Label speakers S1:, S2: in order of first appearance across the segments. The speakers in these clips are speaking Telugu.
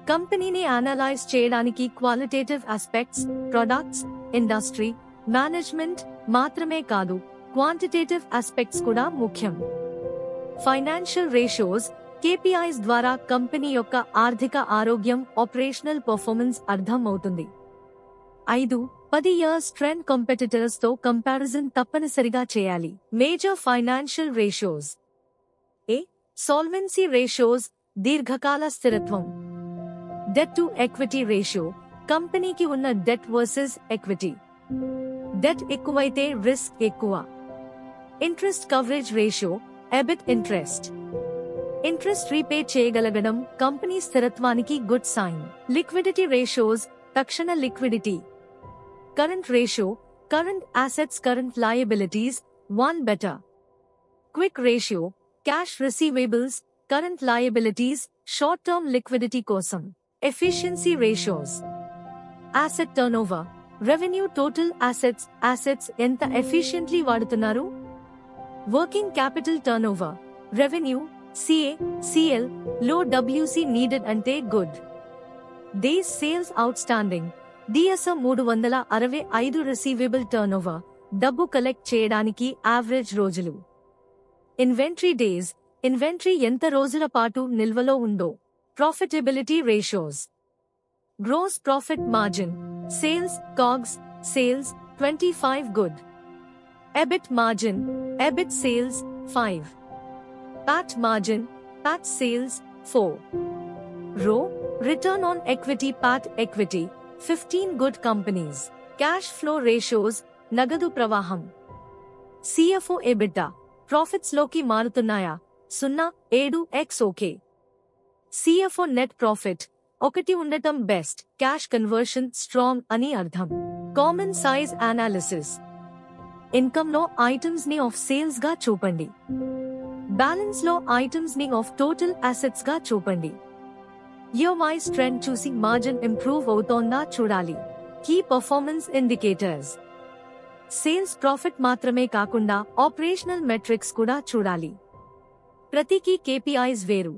S1: కంపెనీని అనలైజ్ చేయడానికి qualitative aspects, products, industry, management మాత్రమే కాదు, క్వాంటిటేటివ్ ఆస్పెక్ట్స్ కూడా ముఖ్యం. ఫైనాన్షియల్ రేషియోస్, KPIs ద్వారా కంపెనీ యొక్క ఆర్థిక ఆరోగ్యం, ఆపరేషనల్ పర్ఫార్మెన్స్ అర్థం అవుతుంది. 5-10 ఇయర్స్ ట్రెండ్ కాంపిటీటర్స్ తో కంపారిజన్ తప్పనిసరిగా చేయాలి. Major financial ratios. A. Solvency ratios, దీర్ఘకాల స్థిరత్వం. డెట్ టు ఎక్విటీ రేషియో, కంపెనీకి ఉన్న డెట్ వర్సెస్ ఎక్విటీ. డెట్ ఎక్కువైతే రిస్క్ ఎక్కువ. Interest coverage ratio, EBIT interest. Interest repay చేయగలగడం కంపెనీ స్థిరత్వానికి గుడ్ సైన్. లిక్విడిటీ రేషియోస్, తక్షణ liquidity. Current ratio, current assets current liabilities, one better. Quick ratio, cash receivables current liabilities, short term liquidity కోసం. Efficiency ratios. Asset turnover, revenue total assets ఎంత ఎఫిషియెంట్లీ వాడుతున్నారు. Working capital turnover, revenue, CL, లో WC నీడెడ్ అంటే good. Days sales outstanding, DSO 365. Receivable turnover, డబ్బు కలెక్ట్ చేయడానికి యావరేజ్ రోజులు. ఇన్వెంటరీ డేస్, ఇన్వెంటరీ ఎంత రోజుల పాటు నిల్వలో ఉందో. Profitability ratios. Gross profit margin, sales COGS, sales 25 good. EBIT margin, EBIT sales 5. PAT margin, PAT sales 4. ROE, return on equity, PAT equity 15 good companies. Cash flow ratios, నగదు ప్రవాహం. CFO EBITDA, profits లోకి మారుతున్నాయా? 0.7x okay. CFO net profit 1 ఉండటం బెస్ట్, క్యాష్ కన్వర్షన్ స్ట్రాంగ్ అని అర్థం. Common size analysis. ఇన్కమ్ లో ఐటమ్స్ ని ఆఫ్ సేల్స్ గా చూపండి. బ్యాలెన్స్ లో ఐటమ్స్ ని ఆఫ్ టోటల్ అసెట్స్ గా చూపండి. ఇయర్ వైస్ ట్రెండ్ చూసి మార్జిన్ ఇంప్రూవ్ అవుతోందా చూడాలి. Key performance indicators. Sales profit మాత్రమే కాకుండా ఆపరేషనల్ మెట్రిక్స్ కూడా చూడాలి. ప్రతికి KPIs వేరు.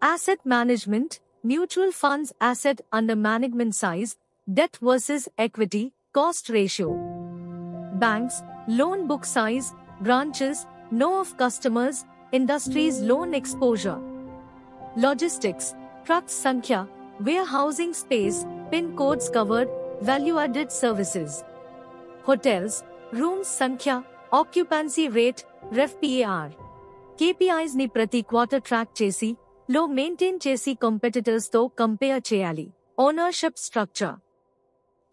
S1: Asset management, mutual funds asset under management size, debt versus equity, cost ratio. Banks, loan book size, branches, know of customers, industries loan exposure. Logistics, trucks sankhya, warehousing space, PIN codes covered, value added services. Hotels, rooms sankhya, occupancy rate, RevPAR. KPIs ni prati quarter track chesi, low maintain chesi competitors తో కంపేర్ చేయాలి. Ownership structure.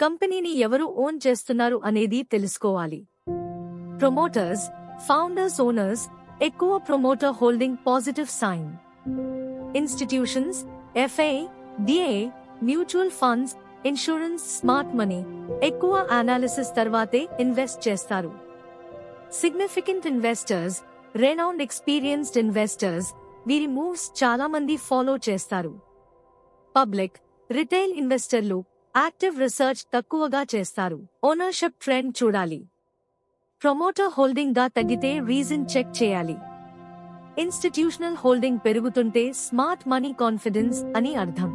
S1: కంపెనీని ఎవరు ఓన్ చేస్తున్నారు అనేది తెలుసుకోవాలి. ప్రమోటర్స్, ఫౌండర్స్, ఓనర్స్, ఎక్కువ promoter holding positive sign. Institutions, FA, DA, mutual funds, insurance, smart money ఎక్కువ అనాలిసిస్ తర్వాతే ఇన్వెస్ట్ చేస్తారు. Significant investors, renowned experienced investors, వీరి మూవ్స్ చాలా మంది ఫాలో చేస్తారు. పబ్లిక్, రిటైల్ ఇన్వెస్టర్లు యాక్టివ్ రీసెర్చ్ తక్కువగా చేస్తారు. ఓనర్షిప్ ట్రెండ్ చూడాలి. ప్రమోటర్ హోల్డింగ్ గా తగ్గితే రీజన్ చెక్ చేయాలి. ఇన్స్టిట్యూషనల్ హోల్డింగ్ పెరుగుతుంటే స్మార్ట్ మనీ కాన్ఫిడెన్స్ అని అర్థం.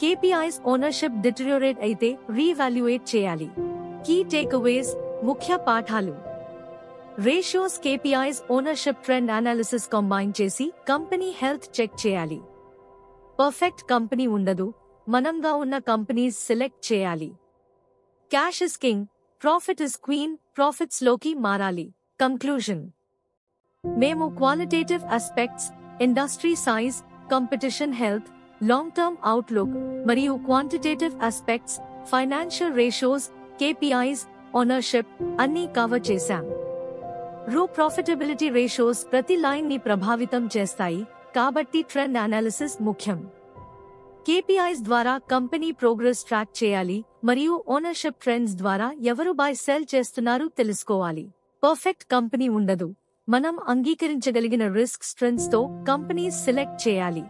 S1: KPIs ఓనర్షిప్ డిటరియోరేట్ అయితే రీవాల్యుయేట్ చేయాలి. కీ టేక్అవేస్, ముఖ్య పాఠాలు. Ratios, KPIs ownership trend analysis combine చేసి కంపెనీ హెల్త్ చెక్ చేయాలి. పర్ఫెక్ట్ కంపెనీ ఉండదు, మనంగా ఉన్న కంపెనీస్ సెలెక్ట్ చేయాలి. Cash is king, profit is queen, profits లోకి మారాలి. కంక్లూజన్. మేము qualitative aspects, industry size, competition health, long term outlook మరియు quantitative aspects, financial ratios, KPIs, ownership అన్నీ కవర్ చేశాం. ప్రాఫిటబిలిటీ రేషియోస్ ప్రతి లైన్ ని ప్రభావితం చేస్తాయి, కాబట్టి ట్రెండ్ అనాలిసిస్ ముఖ్యం. KPIs ద్వారా కంపెనీ ప్రోగ్రెస్ ట్రాక్ చేయాలి మరియు ఓనర్షిప్ ట్రెండ్స్ ద్వారా ఎవరు బై సెల్ చేస్తున్నారు తెలుసుకోవాలి. పర్ఫెక్ట్ కంపెనీ ఉండదు, మనం అంగీకరించగలిగిన రిస్క్ స్ట్రెంగ్స్ తో కంపెనీస్ సెలెక్ట్ చేయాలి.